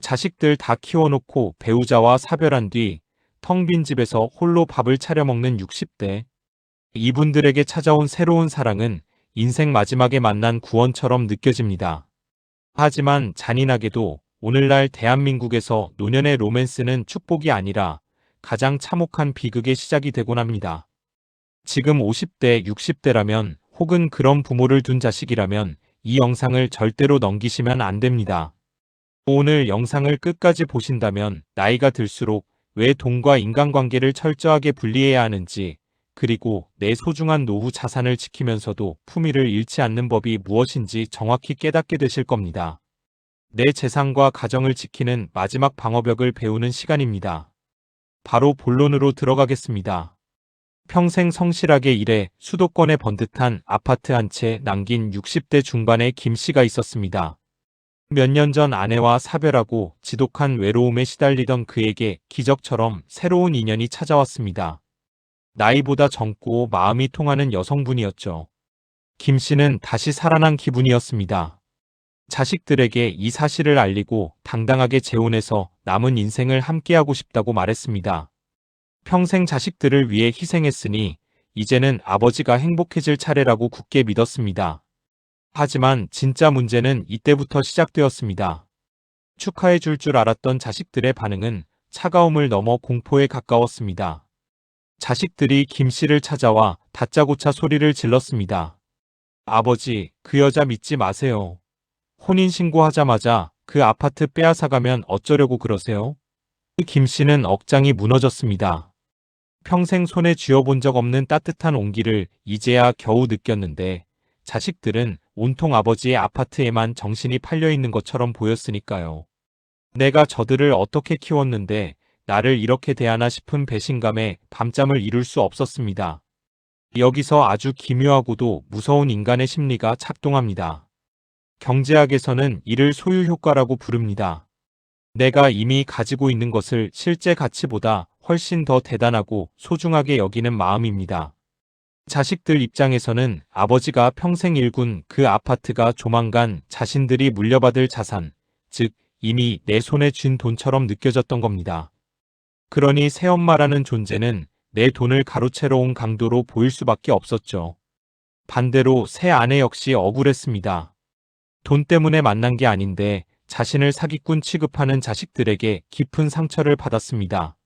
자식들 다 키워놓고 배우자와 사별한 뒤 텅 빈 집에서 홀로 밥을 차려 먹는 60대. 이분들에게 찾아온 새로운 사랑은 인생 마지막에 만난 구원처럼 느껴집니다. 하지만 잔인하게도 오늘날 대한민국에서 노년의 로맨스는 축복이 아니라 가장 참혹한 비극의 시작이 되곤 합니다. 지금 50대, 60대라면 혹은 그런 부모를 둔 자식이라면 이 영상을 절대로 넘기시면 안 됩니다. 오늘 영상을 끝까지 보신다면 나이가 들수록 왜 돈과 인간관계를 철저하게 분리해야 하는지, 그리고 내 소중한 노후 자산을 지키면서도 품위를 잃지 않는 법이 무엇인지 정확히 깨닫게 되실 겁니다. 내 재산과 가정을 지키는 마지막 방어벽을 배우는 시간입니다. 바로 본론으로 들어가겠습니다. 평생 성실하게 일해 수도권에 번듯한 아파트 한 채 남긴 60대 중반의 김 씨가 있었습니다. 몇 년 전 아내와 사별하고 지독한 외로움에 시달리던 그에게 기적처럼 새로운 인연이 찾아왔습니다. 나이보다 젊고 마음이 통하는 여성분이었죠. 김 씨는 다시 살아난 기분이었습니다. 자식들에게 이 사실을 알리고 당당하게 재혼해서 남은 인생을 함께하고 싶다고 말했습니다. 평생 자식들을 위해 희생했으니 이제는 아버지가 행복해질 차례라고 굳게 믿었습니다. 하지만 진짜 문제는 이때부터 시작되었습니다. 축하해 줄 알았던 자식들의 반응은 차가움을 넘어 공포에 가까웠습니다. 자식들이 김 씨를 찾아와 다짜고짜 소리를 질렀습니다. 아버지, 그 여자 믿지 마세요. 혼인신고하자마자 그 아파트 빼앗아가면 어쩌려고 그러세요? 김 씨는 억장이 무너졌습니다. 평생 손에 쥐어본 적 없는 따뜻한 온기를 이제야 겨우 느꼈는데 자식들은 온통 아버지의 아파트에만 정신이 팔려 있는 것처럼 보였으니까요. 내가 저들을 어떻게 키웠는데 나를 이렇게 대하나 싶은 배신감에 밤잠을 이룰 수 없었습니다. 여기서 아주 기묘하고도 무서운 인간의 심리가 작동합니다. 경제학에서는 이를 소유 효과라고 부릅니다. 내가 이미 가지고 있는 것을 실제 가치보다 훨씬 더 대단하고 소중하게 여기는 마음입니다. 자식들 입장에서는 아버지가 평생 일군 그 아파트가 조만간 자신들이 물려받을 자산, 즉 이미 내 손에 쥔 돈처럼 느껴졌던 겁니다. 그러니 새엄마라는 존재는 내 돈을 가로채러 온 강도로 보일 수밖에 없었죠. 반대로 새 아내 역시 억울했습니다. 돈 때문에 만난 게 아닌데 자신을 사기꾼 취급하는 자식들에게 깊은 상처를 받았습니다.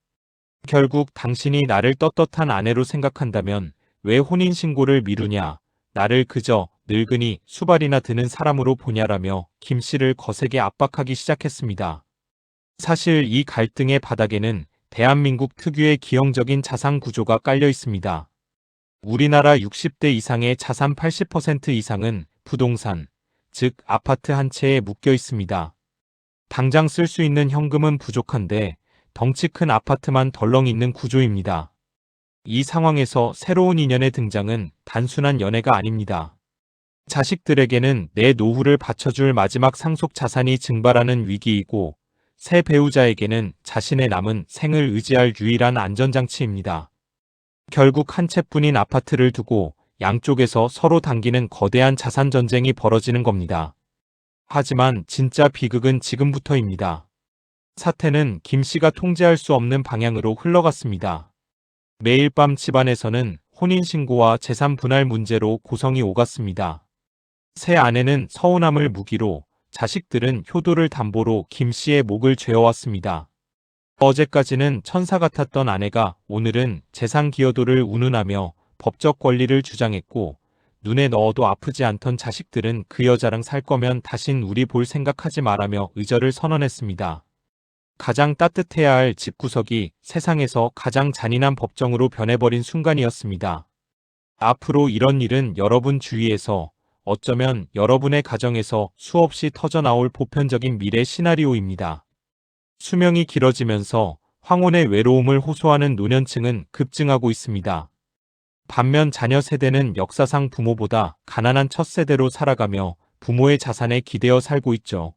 결국 당신이 나를 떳떳한 아내로 생각한다면 왜 혼인신고를 미루냐, 나를 그저 늙은이 수발이나 드는 사람으로 보냐라며 김 씨를 거세게 압박하기 시작했습니다. 사실 이 갈등의 바닥에는 대한민국 특유의 기형적인 자산 구조가 깔려 있습니다. 우리나라 60대 이상의 자산 80% 이상은 부동산, 즉 아파트 한 채에 묶여 있습니다. 당장 쓸 수 있는 현금은 부족한데 덩치 큰 아파트만 덜렁 있는 구조입니다. 이 상황에서 새로운 인연의 등장은 단순한 연애가 아닙니다. 자식들에게는 내 노후를 받쳐줄 마지막 상속 자산이 증발하는 위기이고 새 배우자에게는 자신의 남은 생을 의지할 유일한 안전장치입니다. 결국 한 채뿐인 아파트를 두고 양쪽에서 서로 당기는 거대한 자산 전쟁이 벌어지는 겁니다. 하지만 진짜 비극은 지금부터입니다. 사태는 김 씨가 통제할 수 없는 방향으로 흘러갔습니다. 매일 밤 집안에서는 혼인신고와 재산 분할 문제로 고성이 오갔습니다. 새 아내는 서운함을 무기로, 자식들은 효도를 담보로 김 씨의 목을 죄어왔습니다. 어제까지는 천사 같았던 아내가 오늘은 재산 기여도를 운운하며 법적 권리를 주장했고, 눈에 넣어도 아프지 않던 자식들은 그 여자랑 살 거면 다신 우리 볼 생각하지 말라며 의절을 선언했습니다. 가장 따뜻해야 할 집구석이 세상에서 가장 잔인한 법정으로 변해버린 순간이었습니다. 앞으로 이런 일은 여러분 주위에서, 어쩌면 여러분의 가정에서 수없이 터져나올 보편적인 미래 시나리오입니다. 수명이 길어지면서 황혼의 외로움을 호소하는 노년층은 급증하고 있습니다. 반면 자녀 세대는 역사상 부모보다 가난한 첫 세대로 살아가며 부모의 자산에 기대어 살고 있죠.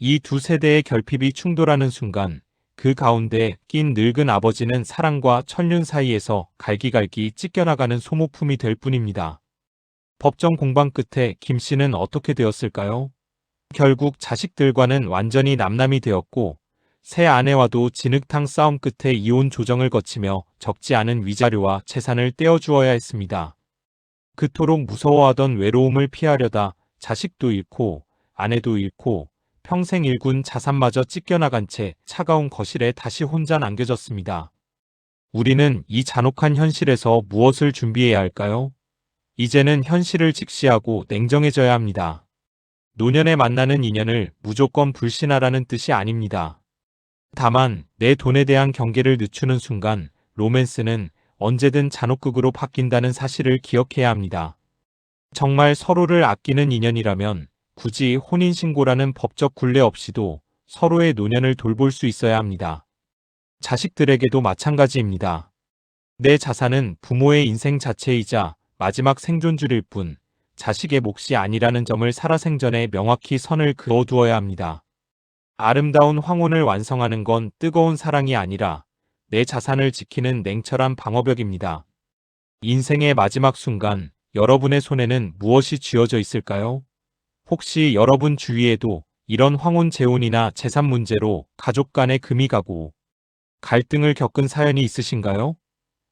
이 두 세대의 결핍이 충돌하는 순간 그 가운데 낀 늙은 아버지는 사랑과 천륜 사이에서 갈기갈기 찢겨나가는 소모품이 될 뿐입니다. 법정 공방 끝에 김 씨는 어떻게 되었을까요? 결국 자식들과는 완전히 남남이 되었고 새 아내와도 진흙탕 싸움 끝에 이혼 조정을 거치며 적지 않은 위자료와 재산을 떼어주어야 했습니다. 그토록 무서워하던 외로움을 피하려다 자식도 잃고 아내도 잃고 평생 일군 자산마저 찢겨나간 채 차가운 거실에 다시 혼자 남겨졌습니다. 우리는 이 잔혹한 현실에서 무엇을 준비해야 할까요? 이제는 현실을 직시하고 냉정해져야 합니다. 노년에 만나는 인연을 무조건 불신하라는 뜻이 아닙니다. 다만 내 돈에 대한 경계를 늦추는 순간 로맨스는 언제든 잔혹극으로 바뀐다는 사실을 기억해야 합니다. 정말 서로를 아끼는 인연이라면 굳이 혼인신고라는 법적 굴레 없이도 서로의 노년을 돌볼 수 있어야 합니다. 자식들에게도 마찬가지입니다. 내 자산은 부모의 인생 자체이자 마지막 생존줄일 뿐 자식의 몫이 아니라는 점을 살아생전에 명확히 선을 그어두어야 합니다. 아름다운 황혼을 완성하는 건 뜨거운 사랑이 아니라 내 자산을 지키는 냉철한 방어벽입니다. 인생의 마지막 순간, 여러분의 손에는 무엇이 쥐어져 있을까요? 혹시 여러분 주위에도 이런 황혼 재혼이나 재산 문제로 가족 간의 금이 가고 갈등을 겪은 사연이 있으신가요?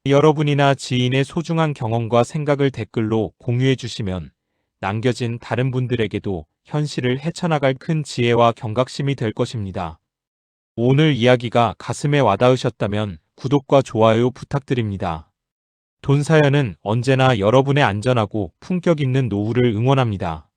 여러분이나 지인의 소중한 경험과 생각을 댓글로 공유해 주시면 남겨진 다른 분들에게도 현실을 헤쳐나갈 큰 지혜와 경각심이 될 것입니다. 오늘 이야기가 가슴에 와닿으셨다면 구독과 좋아요 부탁드립니다. 돈사연은 언제나 여러분의 안전하고 품격 있는 노후를 응원합니다.